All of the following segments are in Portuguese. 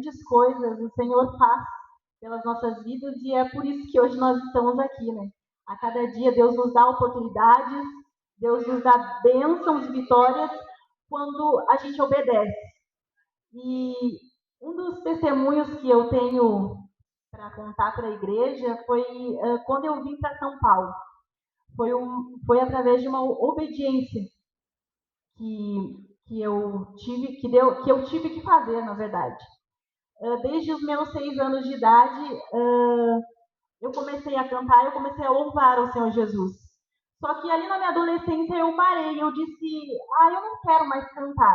grandes coisas o Senhor faz pelas nossas vidas e é por isso que hoje nós estamos aqui, né? A cada dia Deus nos dá oportunidades, Deus nos dá bênçãos e vitórias quando a gente obedece. E um dos testemunhos que eu tenho para contar para a igreja foi quando eu vim para São Paulo. Foi através de uma obediência que eu tive que fazer, na verdade. Desde os meus 6 anos de idade, eu comecei a cantar, eu comecei a louvar o Senhor Jesus. Só que ali na minha adolescência eu parei, eu disse, eu não quero mais cantar.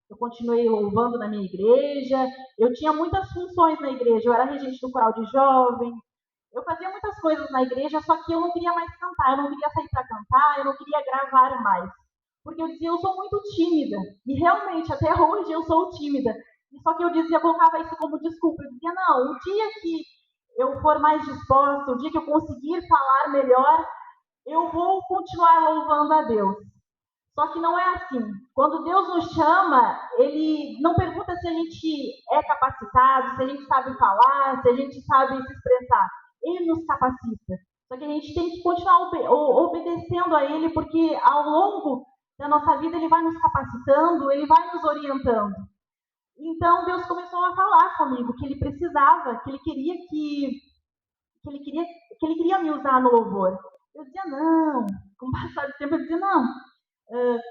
Eu continuei louvando na minha igreja, eu tinha muitas funções na igreja, eu era regente do coral de jovem, eu fazia muitas coisas na igreja, só que eu não queria mais cantar, eu não queria sair para cantar, eu não queria gravar mais. Porque eu dizia, eu sou muito tímida. E realmente, até hoje, eu sou tímida. Só que eu dizia, eu colocava isso como desculpa. Eu dizia, não, o dia que eu for mais disposta, o dia que eu conseguir falar melhor, eu vou continuar louvando a Deus. Só que não é assim. Quando Deus nos chama, Ele não pergunta se a gente é capacitado, se a gente sabe falar, se a gente sabe se expressar. Ele nos capacita. Só que a gente tem que continuar obedecendo a Ele, porque ao longo da nossa vida Ele vai nos capacitando, Ele vai nos orientando. Então Deus começou a falar comigo que Ele precisava, que Ele queria que Ele queria me usar no louvor. Eu dizia não. Com o passar do tempo eu dizia não.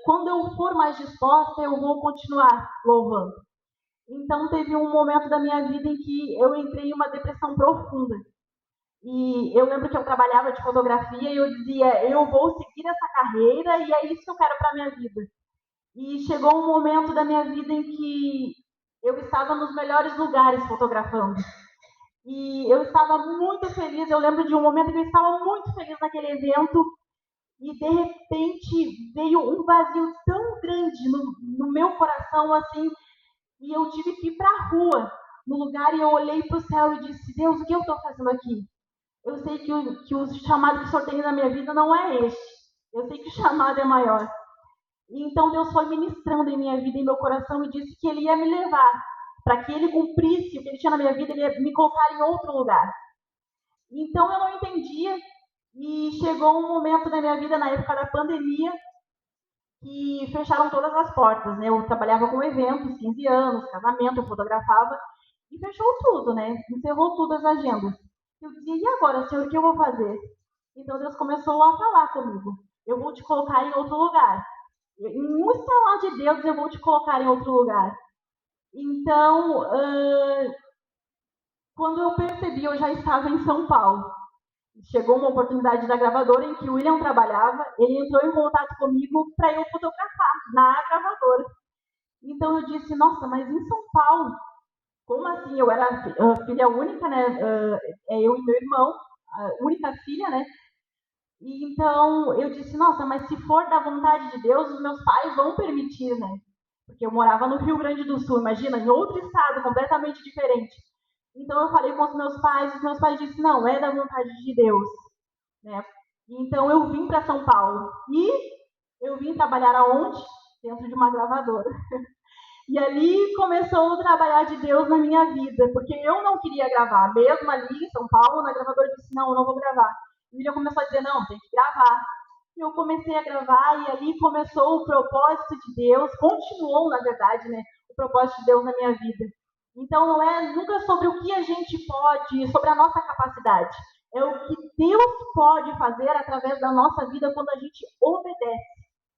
Quando eu for mais disposta, eu vou continuar louvando. Então teve um momento da minha vida em que eu entrei em uma depressão profunda. E eu lembro que eu trabalhava de fotografia e eu dizia, eu vou seguir essa carreira e é isso que eu quero para a minha vida. E chegou um momento da minha vida em que eu estava nos melhores lugares fotografando. E eu estava muito feliz, eu lembro de um momento que eu estava muito feliz naquele evento e de repente veio um vazio tão grande no meu coração, assim, e eu tive que ir para a rua, no lugar, e eu olhei para o céu e disse, Deus, o que eu estou fazendo aqui? Eu sei que o chamado que o Senhor tem na minha vida não é este. Eu sei que o chamado é maior. E então Deus foi ministrando em minha vida, em meu coração, e disse que Ele ia me levar. Para que Ele cumprisse o que Ele tinha na minha vida, Ele ia me colocar em outro lugar. Então eu não entendia. E chegou um momento na minha vida, na época da pandemia, que fecharam todas as portas, né? Eu trabalhava com eventos, 15 anos, casamento, eu fotografava, e fechou tudo, né? Encerrou todas as agendas. Eu dizia, e agora, Senhor, o que eu vou fazer? Então Deus começou a falar comigo. Eu vou te colocar em outro lugar. Em um estalar de Deus, eu vou te colocar em outro lugar. Então, quando eu percebi, eu já estava em São Paulo. Chegou uma oportunidade da gravadora em que o William trabalhava, ele entrou em contato comigo para eu fotografar na gravadora. Então eu disse, nossa, mas em São Paulo, como assim? Eu era filha única, né? Eu e meu irmão, a única filha, né? E então eu disse, nossa, mas se for da vontade de Deus, os meus pais vão permitir, né? Porque eu morava no Rio Grande do Sul, imagina, em outro estado completamente diferente. Então eu falei com os meus pais disseram, não, é da vontade de Deus, né? Então eu vim para São Paulo e eu vim trabalhar aonde? Dentro de uma gravadora. E ali começou o trabalhar de Deus na minha vida, porque eu não queria gravar, mesmo ali em São Paulo, na gravadora eu disse, não, eu não vou gravar. E ele começou a dizer, não, tem que gravar. E eu comecei a gravar e ali começou o propósito de Deus, continuou, na verdade, né, o propósito de Deus na minha vida. Então não é nunca sobre o que a gente pode, sobre a nossa capacidade. É o que Deus pode fazer através da nossa vida quando a gente obedece.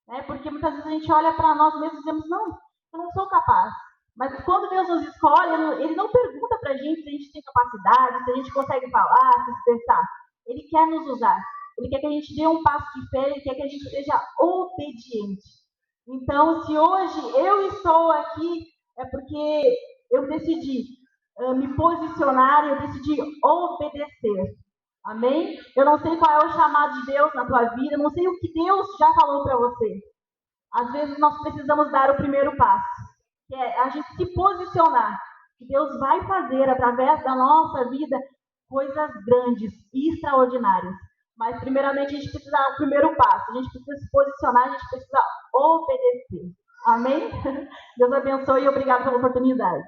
Né? Porque muitas vezes a gente olha para nós mesmos e dizemos, não, eu não sou capaz. Mas quando Deus nos escolhe, Ele não pergunta para a gente se a gente tem capacidade, se a gente consegue falar, se expressar. Ele quer nos usar. Ele quer que a gente dê um passo de fé, Ele quer que a gente seja obediente. Então, se hoje eu estou aqui, é porque eu decidi me posicionar, eu decidi obedecer. Amém? Eu não sei qual é o chamado de Deus na tua vida, eu não sei o que Deus já falou para você. Às vezes nós precisamos dar o primeiro passo, que é a gente se posicionar, que Deus vai fazer através da nossa vida coisas grandes e extraordinárias. Mas primeiramente a gente precisa dar o primeiro passo, a gente precisa se posicionar, a gente precisa obedecer. Amém? Deus abençoe e obrigado pela oportunidade.